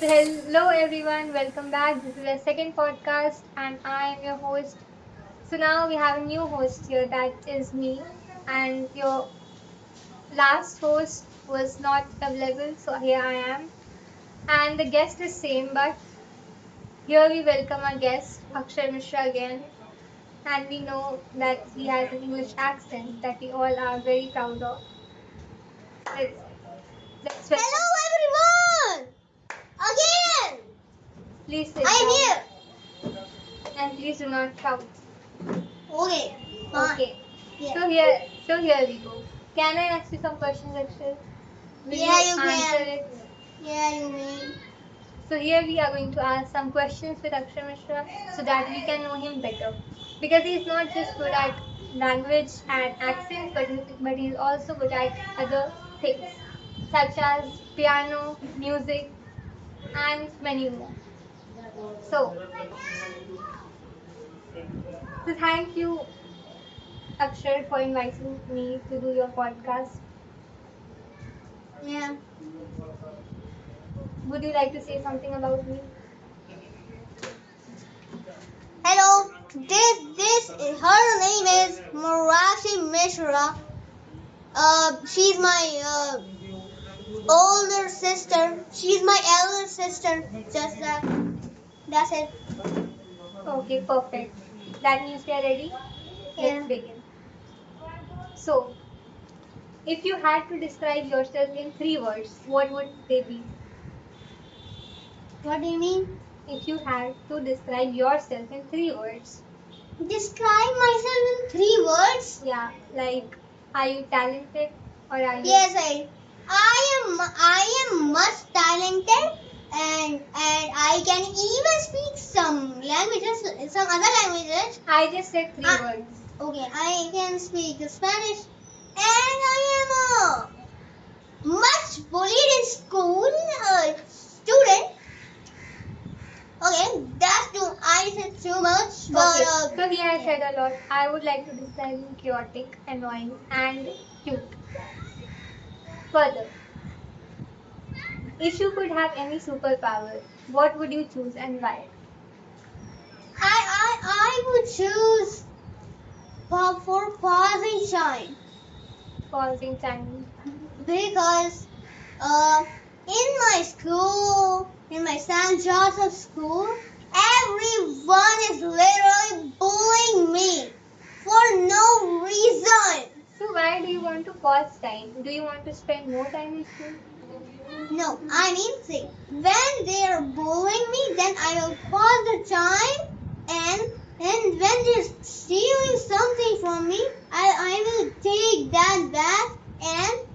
So, hello everyone, welcome back. This is our second podcast, and I am your host. So, now we have a new host here, that is me. And your last host was not available, so here I am. And the guest is same, but here we welcome our guest, Akshay Mishra again. And we know that he has an English accent that we all are very proud of. Let's, let's welcome. Hello everyone! Again! Please sit I am down here! and please do not shout. Okay, fine. Okay. Yeah. So here we go. Can I ask you some questions, Akshay? Will Yeah, you you answer can. it? Yeah, you may. So here we are going to ask some questions with Akshay Mishra so that we can know him better. Because he's not just good at language and accents, but he's also good at other things such as piano, music, and many more. So, so thank you, Akshay, for inviting me to do your podcast. Yeah. Would you like to say something about me? Hello. Her name is Marashi Mishra. She's my older sister. She's my elder sister. Just that. That's it. Okay, perfect. That means we are ready. Yeah. Let's begin. So, if you had to describe yourself in three words, what would they be? What do you mean? If you had to describe yourself in three words, Describe myself in 3 words. yeah, like, are you talented or are you? Yes, I am much talented and I can even speak some languages, some other languages. I just said three words. Okay, I can speak Spanish and I am much bullied in school student. Okay, that's too. I said too much, but Okay, so here I said a lot. I would like to describe you chaotic, annoying, and cute. Further, if you could have any superpower, what would you choose and why? I would choose for pausing time Pausing time. because in my school, in my San Joseph school, everyone is literally bullying me for no reason. So why do you want to pause time? Do you want to spend more time in school? No, I mean, see, when they are bullying me, then I will pause the time, and when they're stealing something from me, I will take that back and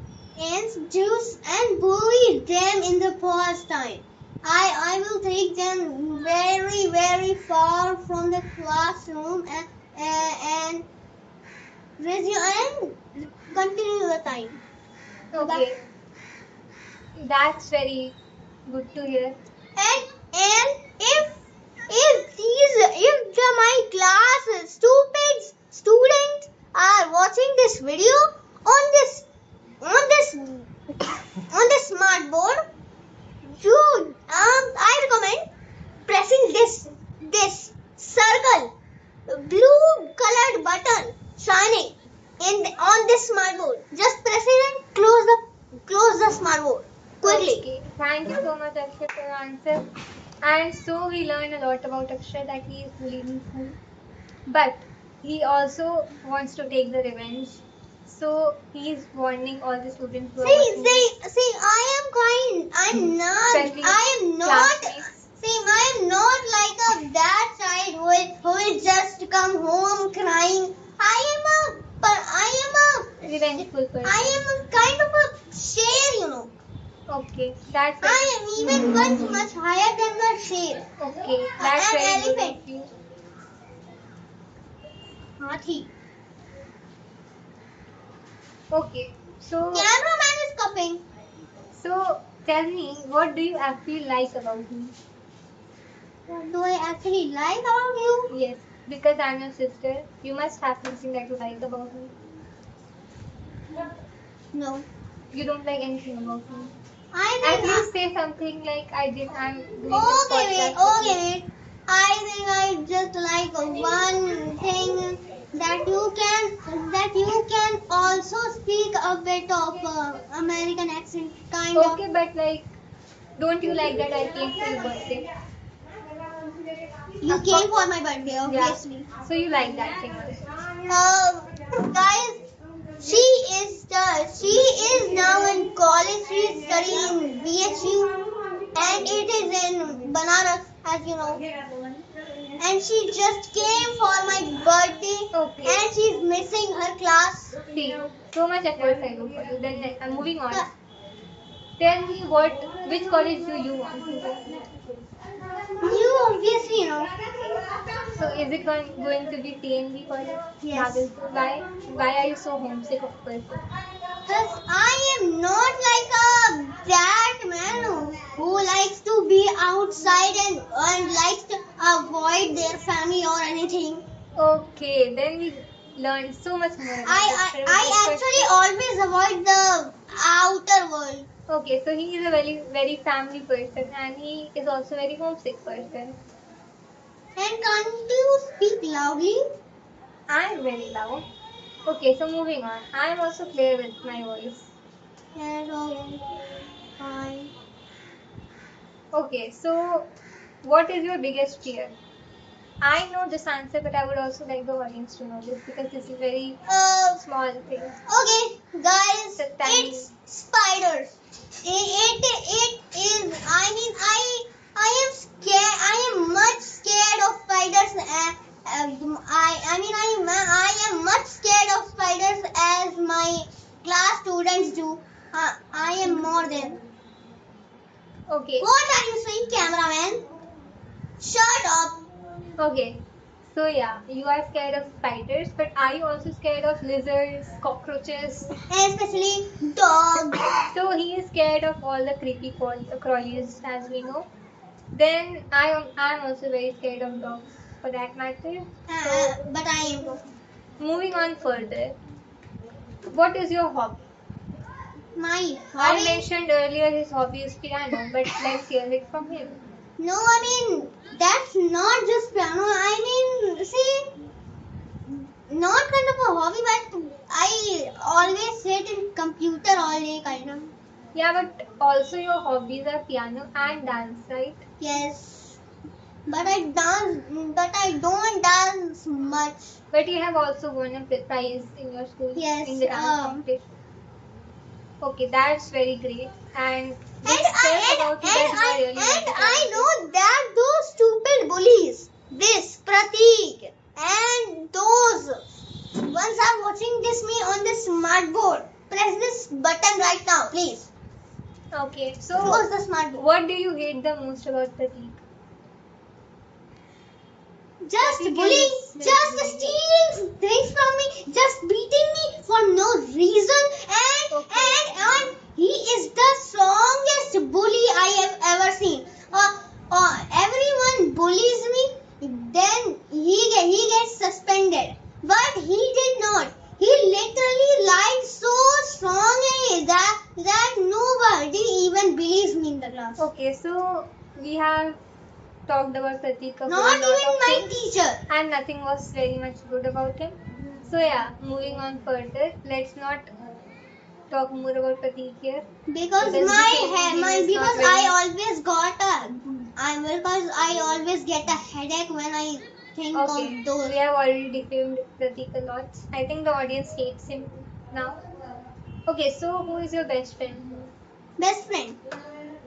bully them in the pause time. I will take them very far from the classroom and resume and continue the time. Okay, that's very good to hear. And if my class stupid students are watching this video on this on the smart board, you I recommend pressing this circle blue colored button shining on this smart board. Just press it and close the smart board quickly. Okay, thank you so much, Akshay, for your answer. And so we learned a lot about Akshay, that he is bullied in school, but he also wants to take the revenge. So he is warning all the students who are watching this. See, I am kind. Especially I am not. classmates. See, I am not like a that child who will just come home crying. I am a Revengeful person. I am a kind of a share, you know. Okay, that's I am even much higher than the share. okay. That's An very good elephant. of you. Hathi. Okay, so Cameraman is coughing. tell me, what do you actually like about me? What do I actually like about you? Yes, because I'm your sister, you must have something that you like about me. No. You don't like anything about me. I At think least say something like I'm doing this Okay, podcast wait. with you? Okay, wait. I think I just like one thing that you can also speak a bit of American accent, kind of. Okay, but like, don't you like that I came for your birthday? You Of came course. for my birthday, Yeah. obviously. So you like that thing also? Guys, she is now in college. She is studying in BHU, and it is in Banaras, as you know. And she just came for my birthday, Okay. and she's missing her class. See, so much efforts I do for you. Then I'm moving on. Tell me which college do you want to go? You obviously know. So is it going to be TNB college? Yes. Why are you so homesick of person? Because I am not like that man who likes to be outside and likes to avoid their family or anything. Okay, then we learned so much more about this. I actually always avoid the outer world. Okay, so he is a very family person and he is also a very homesick person. And can't you speak loudly? I am very loud. Okay, so moving on. I am also clear with my voice. Yes, okay. Fine. Okay, so what is your biggest fear? I know this answer, but I would also like the audience to know this because this is very small thing. Okay, guys, The tiny- it's spiders. It is. I am scared. I am much scared of spiders. I am much scared of spiders as my class students do. I am more than. Okay. What are you saying, cameraman? Shut up. Okay. So yeah, you are scared of spiders, but are you also scared of lizards, cockroaches? Especially dogs. So he is scared of all the creepy crawlies, as we know. Then I am also very scared of dogs, for that matter. But I am. Moving on further, what is your hobby? My I hobby. mentioned earlier his hobby is piano, but let's hear it from him. No, I mean that's not just piano. I mean, see, not kind of a hobby, but I always sit in computer all day, kind of. Yeah, but also your hobbies are piano and dance, right? Yes, but I dance, but I don't dance much. But you have also won a prize in your school Yes, in the dance competition. Okay, that's very great. And let's talk about you that you are really and I multi-talented. know that those stupid bullies, this Pratik, and those ones are watching this me on the smart board. Press this button right now, please. Okay, so Close the smart board. what do you hate the most about Pratik? Just Pratik bullying, is just bullying. stealing things from me, just beating me for no reason, and he is the strongest bully I have ever seen. Everyone bullies me, then he gets suspended, but he did not. He literally lied so strongly that nobody even believes me in the class. Okay, so we have talked about Pratik a Not whole lot even of my things, teacher. and nothing was very much good about him. So yeah, moving on further, let's not talk more about Pratik here. Because Because I always get a headache when I think Okay, of those. we have already defamed Pratik a lot. I think the audience hates him now. Okay, so who is your best friend? Best friend.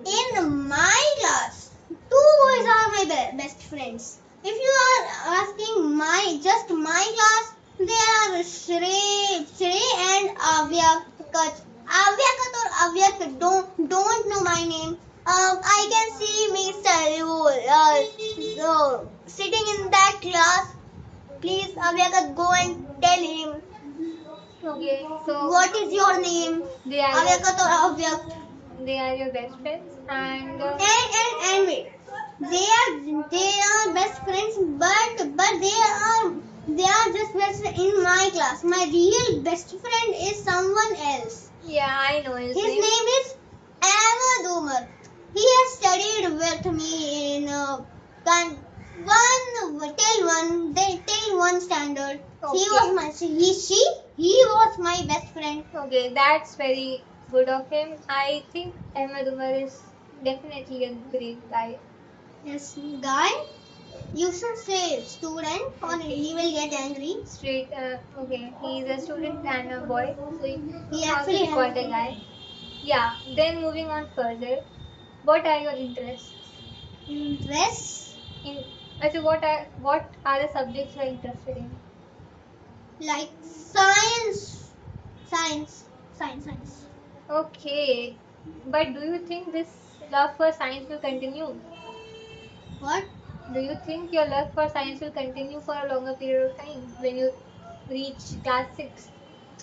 In my class, two boys are my best friends. If you are asking just my class, they are Shrey and Avyakat. Avyakat or Avyak don't know my name. I can see Mr. Sitting in that class. Please, Avyakat, go and tell him. Okay, so What is your name? they are Avyakat or Avyak? they are your best friends, and And wait, they are best friends, but they are just best friends in my class. My real best friend is someone else. yeah, I know his His name. name is Ahmed Umar. left me in till one standard. Okay. He was my best friend. Okay, that's very good of him. I think Ahmed Umar is definitely a great guy. Yes, guy. You should say student or he will get angry. Straight, okay, he's a student and a boy, so he He can also actually be called a has- guy. Yeah, then moving on further, what are your interests? Interests In, so what are the subjects you are interested in? like science. Okay, but do you think this love for science will continue? What? Do you think your love for science will continue for a longer period of time when you reach class 6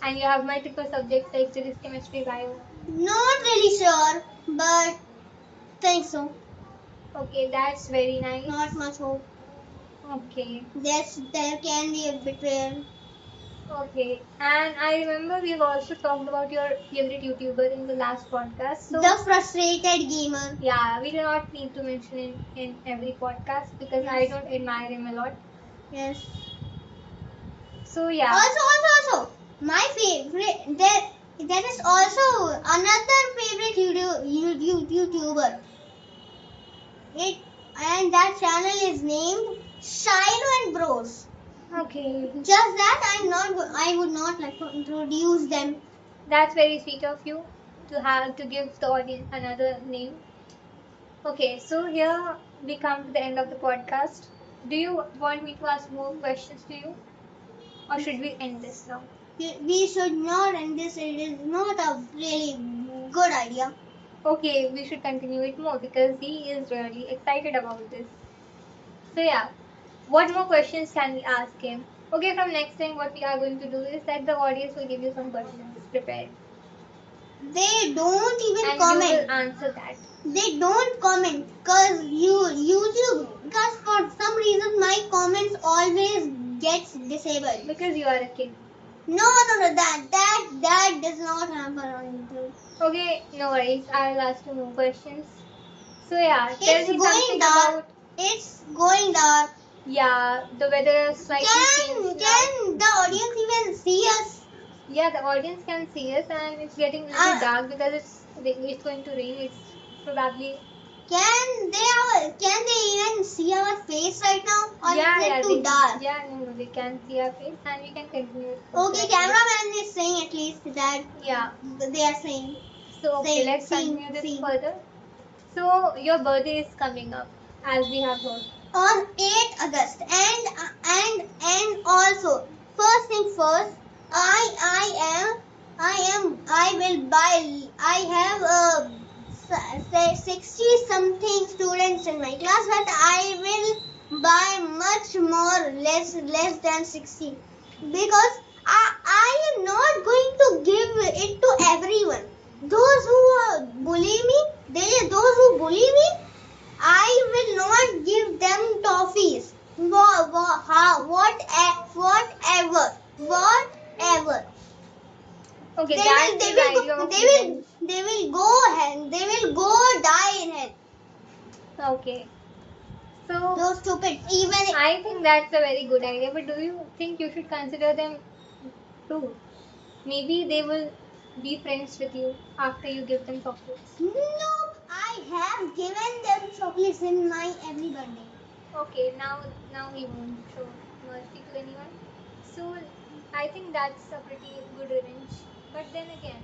and you have multiple subjects like physics, chemistry, bio? Not really sure, but think so. Okay, that's very nice. Not much hope. Okay, There can be a betrayal. okay. And I remember we've also talked about your favorite YouTuber in the last podcast. So The frustrated gamer. yeah, we do not need to mention in every podcast because I Yes. don't admire him a lot. Yes. So yeah. Also, my favorite. There is also another favorite YouTuber. And that channel is named Shiloh and Bros. Okay. Just that I would not like to introduce them. That's very sweet of you to give the audience another name. Okay, so here we come to the end of the podcast. Do you want me to ask more questions to you? Or should we end this now? We should not end this. It is not a really good idea. Okay, we should continue it more because he is really excited about this. So yeah, what more questions can we ask him? Okay, from next time what we are going to do is that the audience will give you some questions prepared. They don't even And comment. you will answer that. They don't comment because YouTube, because for some reason my comments always gets disabled. Because you are a kid. No, that does not happen on YouTube. Okay, no worries. I'll ask you more questions. So yeah, tell It's me going something dark. about It's going dark. yeah, the weather is slightly changed now. Can the audience even see us? Yeah, the audience can see us and it's getting a little dark because it's going to rain. It's probably Can they even see our face right now? Or yeah, is it yeah, too dark? yeah, no, they can see our face and we can continue. Okay, cameraman is saying at least that Yeah. they are saying. So okay, let's continue this further. So your birthday is coming up, as we have heard. On 8th August and also first thing first, I will buy. I have say 60 something students in my class, but I will buy much more less than 60 because I am not going to give it to everyone. Those who bully me, those who bully me, I will not give them toffees. Whatever. Okay, They that's will, the they will, idea go, of they will, revenge. they will go ahead. They will go die in hell. Okay. So Those stupid. Even I think that's a very good idea, but do you think you should consider them too? Maybe they will be friends with you after you give them chocolates. no, I have given them chocolates in my every birthday. Okay, now he won't show mercy to anyone. So I think that's a pretty good revenge. But then again.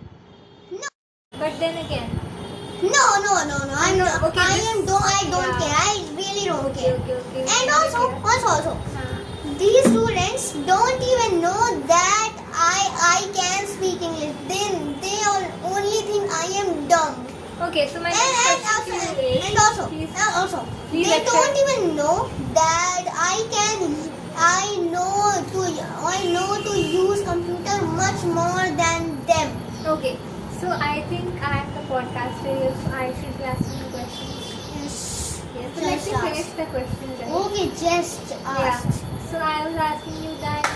No. But then again. No. I'm No, not. okay, I don't yeah. care. I really don't care. Okay. And also, these students don't even know that I can speak English. They only think I am dumb. Okay, so my next question to you is, And also, please they accept- don't even know that I know to use computer much more than them. Okay, so I think I am the podcaster here, so I should be asking you questions. Yes, so let me Just finish ask. the question then. Okay, just Yeah. ask. So I was asking you that.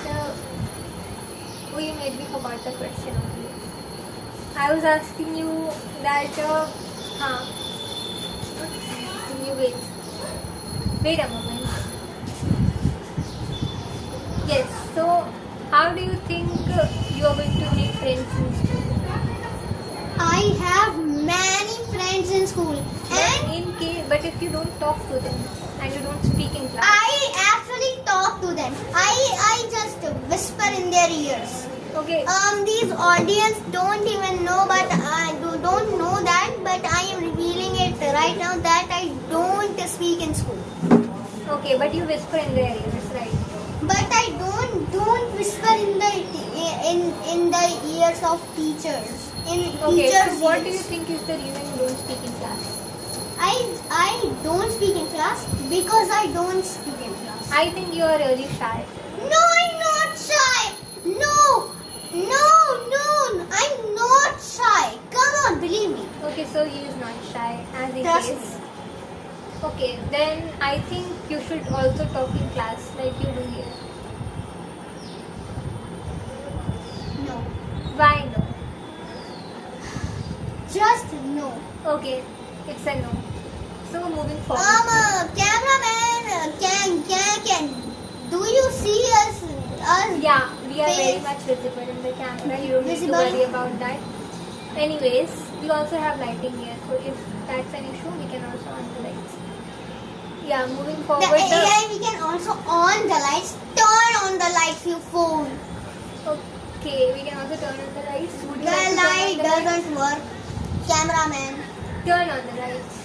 Oh, you made me forgot the question only. I was asking you that. You wait. Wait a moment. Yes. So, how do you think you are going to make friends in school? I have many friends in school, and But if you don't talk to them and you don't speak in class. I actually talk to them. I just whisper in their ears. Okay. These audience don't even know, but I don't know that, but I am revealing it right now that I don't speak in school. Okay, but you whisper in their ears, right? But I don't whisper in the ears of teachers. In Okay, teachers' so what do ears. you think is the reason you don't speak in class? I don't speak in class because I don't speak in class. I think you are really shy. No, I'm not shy. No, I'm not shy. Come on, believe me. Okay, so he is not shy as he Trust is. Okay, then I think you should also talk in class like you do here. No, Why no? just no. Okay, it's a no. So moving forward. Cameraman, can do you see us? Yeah, we are very Face. much visible in the camera. You don't need to Visible. worry about that. Anyways, we also have lighting here, so if that's an issue, we can also on the lights. Yeah, moving forward. We can also on the lights. Turn on the lights, you fool. Okay, we can also turn on the lights. Would you The like to light turn on the lights? doesn't work. Cameraman. Turn on the lights.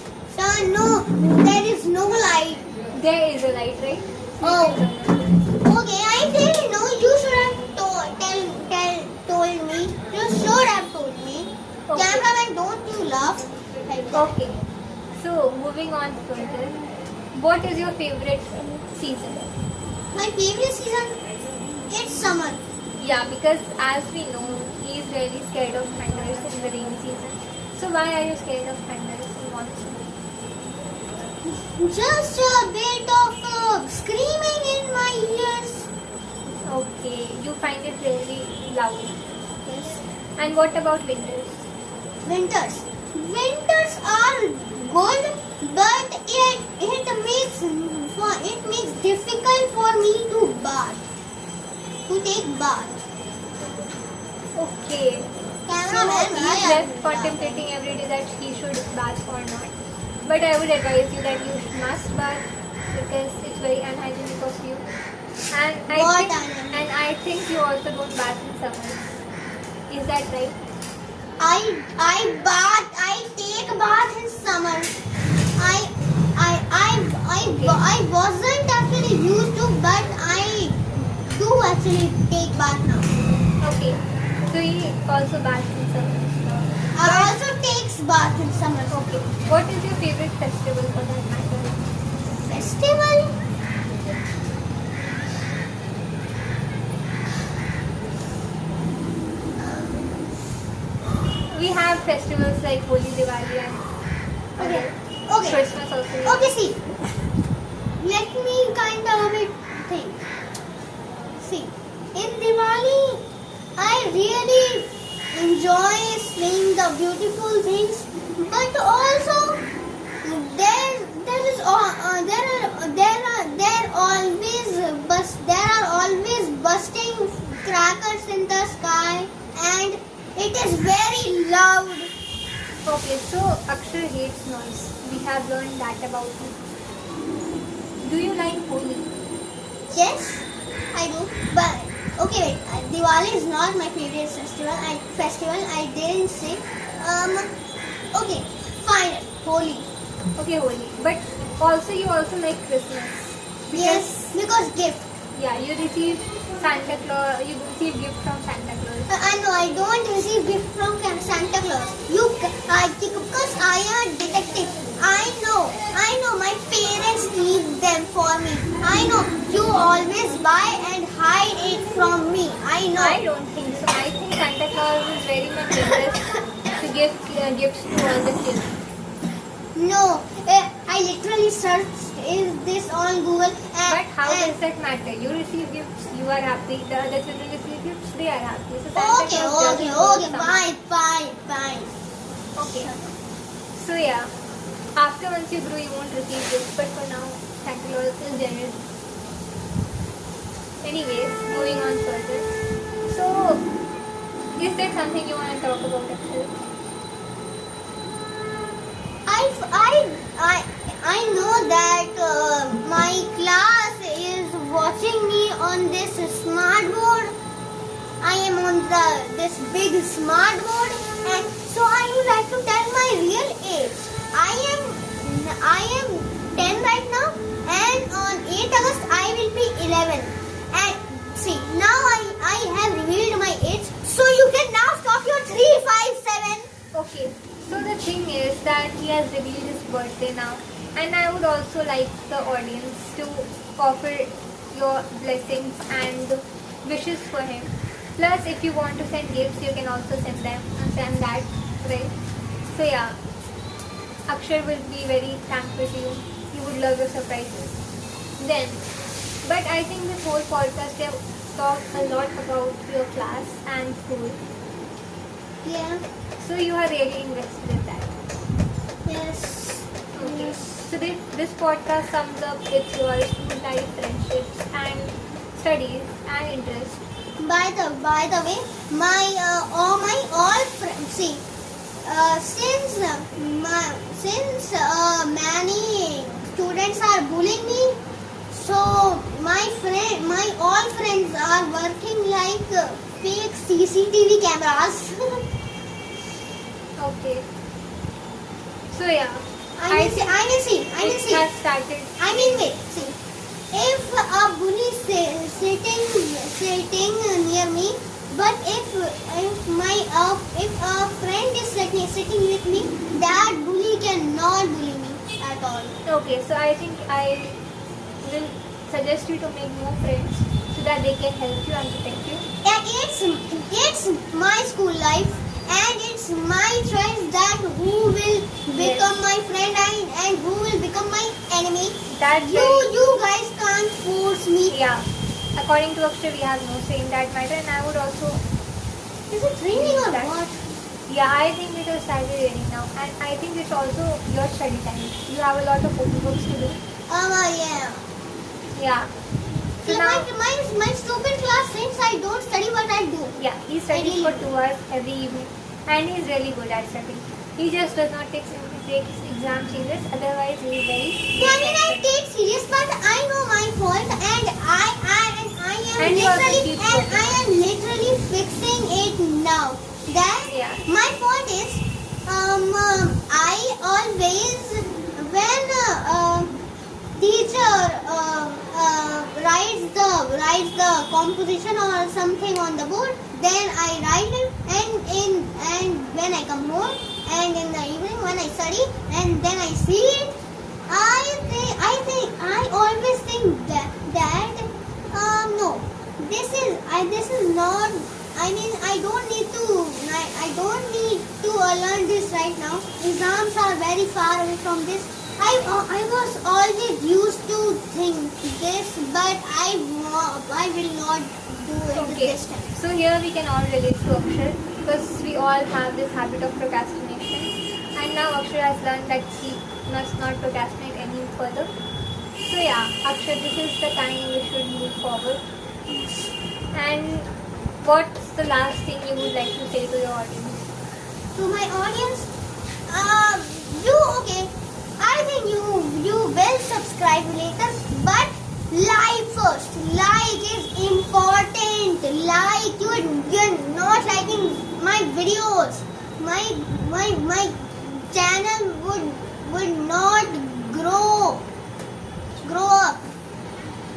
No, there is no light. There is a light, right? Oh. You can turn on the lights. Okay, I didn't know. You should have told me. You should have told me. Okay. Cameraman, don't you laugh like that. Okay. So moving on further, what is your favorite season? My favorite season, it's summer. Yeah, because as we know, he is really scared of thunders in the rainy season. So why are you scared of thunders in monsoon? Just a bit of screaming in my ears. Okay, you find it really loud. Yes. And what about winters? Winters. Winters are good, but it makes difficult for me to take bath. Okay. Cameraman, So he is left contemplating every day that he should bath or not. But I would advise you that you must bath because it's very unhygienic of you. And What I think you also don't bath in summers. Is that right? I take bath in summer. I wasn't actually used to, but I do actually take bath now. Okay. So he also baths in summers. I also takes bath in summer. Okay. What is your favorite festival for that matter? Festival? We have festivals like Holi, Diwali, and Okay. Christmas also. Okay, see. Let me kind of think. See, in Diwali, I really enjoy seeing the beautiful things, but also there are always busting crackers in the sky, and it is very loud. Okay, so Akshar hates noise. We have learned that about him. Do you like Holi? Yes, I do. But okay, wait. Diwali is not my favorite festival. I didn't say. Okay, fine. Holi. Okay, Holi. But also you also like Christmas. Yes, because gift. Yeah, you receive Santa Claus. You receive gift from Santa Claus. I know I don't receive gift from Santa Claus. Because I am a detective. I know my parents keep them for me. I know you always buy and hide it from me. I know. I don't think so. I think Santa Claus is very much interested to give gifts to all the kids. No, I literally searched this on Google. But how does that matter? You receive gifts, you are happy. The other children receive gifts, they are happy. So Santa Claus doesn't go Okay, somehow. fine. Okay. So yeah, After once you grow, you won't receive gifts, but for now, Santa Claus is generous. Anyways, moving on further. So, is there something you want to talk about, Akshay? I know that my class is watching me on this smart board. I am on this big smart board, and so I would like to tell my real age. I am 10 right now, and on 8th August I will be 11. And see, now I have revealed my age, so you can now stop your 357. Okay, so the thing is that he has revealed his birthday now, and I would also like the audience to offer your blessings and wishes for him. Plus, if you want to send gifts, you can also send that, right? So yeah, Akshay will be very thankful to you. He would love your surprises. Then, but I think this whole podcast we have talked a lot about your class and school. Yeah. So you are really invested in that. Yes. Okay. Yes. So this podcast sums up with your school life, friendships, and studies and interests. By the way, my all friends. See, since many students are bullying me, so my all friends are working like fake CCTV cameras. Okay. So yeah, I will see. it has started. Wait. See, if a bully sitting near me, but if a friend is sitting with me, that bully cannot bully me at all. Okay, so I think I will suggest you to make more friends so that they can help you and protect you. And it's my school life, and it's my choice that who will become my friend and who will become my enemy. That's You guys can't force me. Yeah. According to Akshay, we have no say in that matter, and I would also. Is it raining or That- what? Yeah, I think it has started raining now, and I think it's also your study time. You have a lot of books to do. Yeah. Yeah. So See, now, my stupid class thinks I don't study, but I do. yeah, he studies for 2 hours every evening, and he's really good at studying. He just does not take exam serious. Otherwise, he is very. I take serious, but I know my fault, and And you also keep I am literally fixing it now. That Yeah. my fault is I always when teacher writes the composition or something on the board, then I write it, and when I come home and in the evening when I study and then I see it, I always think that no, this is not. I mean, I don't need to learn this right now. Exams are very far away from this. I was always used to think this, but I will not do it Okay. this time. So here we can all relate to Akshay because we all have this habit of procrastination, and now Akshay has learned that he must not procrastinate any further. So yeah, Akshay, this is the time we should move forward. And what's the last thing you would like to say to your audience? To my audience, okay. I think you will subscribe later, but like first. Like is important. Like you're not liking my videos. My channel would not grow up.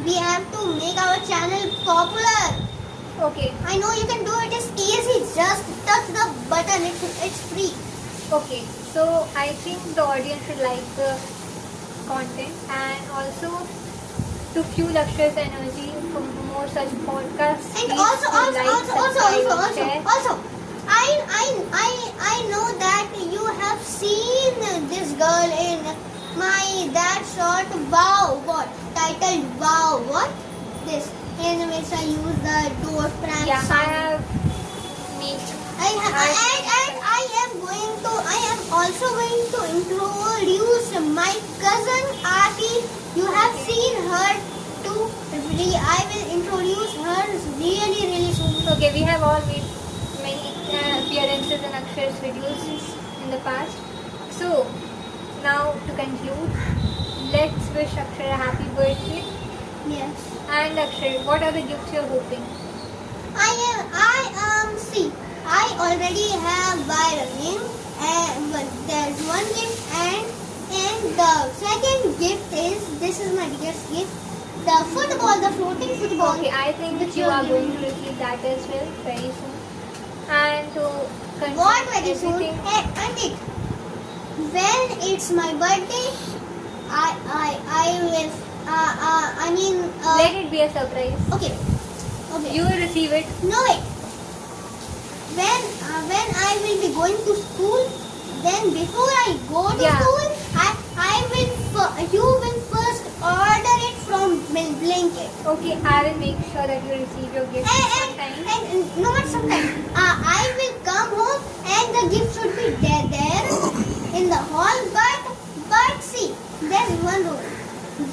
We have to make our channel popular. Okay, I know you can do it. It's easy. Just touch the button. It's free. okay. So I think the audience should like the content and also to fuel Akshay's energy for more such podcasts. And please also, do like, subscribe, share. I know that you have seen this girl in that short Wow What titled Wow What this in which I use the door prank Yeah, song. I have made. And I I am also going to introduce my cousin Aarti. You have seen her too. I will introduce her really soon. Okay, we have all made many appearances in Akshar's videos in the past. So, now to conclude, let's wish Akshar a happy birthday. Yes. And Akshar, what are the gifts you're hoping? See, I already have buy a ring, but there's one gift, and the second gift is, this is my biggest gift, the football, the floating football. Okay, I think Which you you are are going giving to receive that as well very soon. And to conclude What very soon? everything, And when it's my birthday, I will. let it be a surprise. Okay. You will receive it. No wait. When I will be going to school, then before I go to Yeah. school, you will first order it from Blinkit. Okay, I will make sure that you receive your gift sometime. And not sometimes. I will come home and the gift should be there in the hall. But see, there's one rule.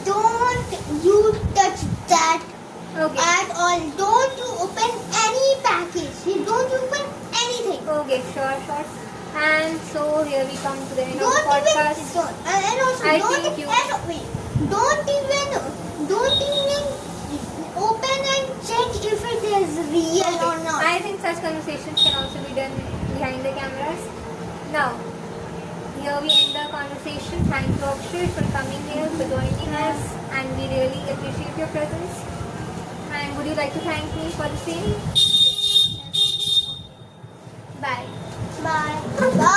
Don't you touch that Okay. at all. Don't you open any package. You don't open anything. Okay, sure. And so here we come to the end of the Don't podcast. even. And also I don't. think you- And wait. Don't even open and check if it is real or not. I think such conversations can also be done behind the cameras. Now, here we end the conversation. Thank you, Akshar, for coming here, for joining us, and we really appreciate your presence. And would you like to thank me for the same? Bye. Bye. Bye.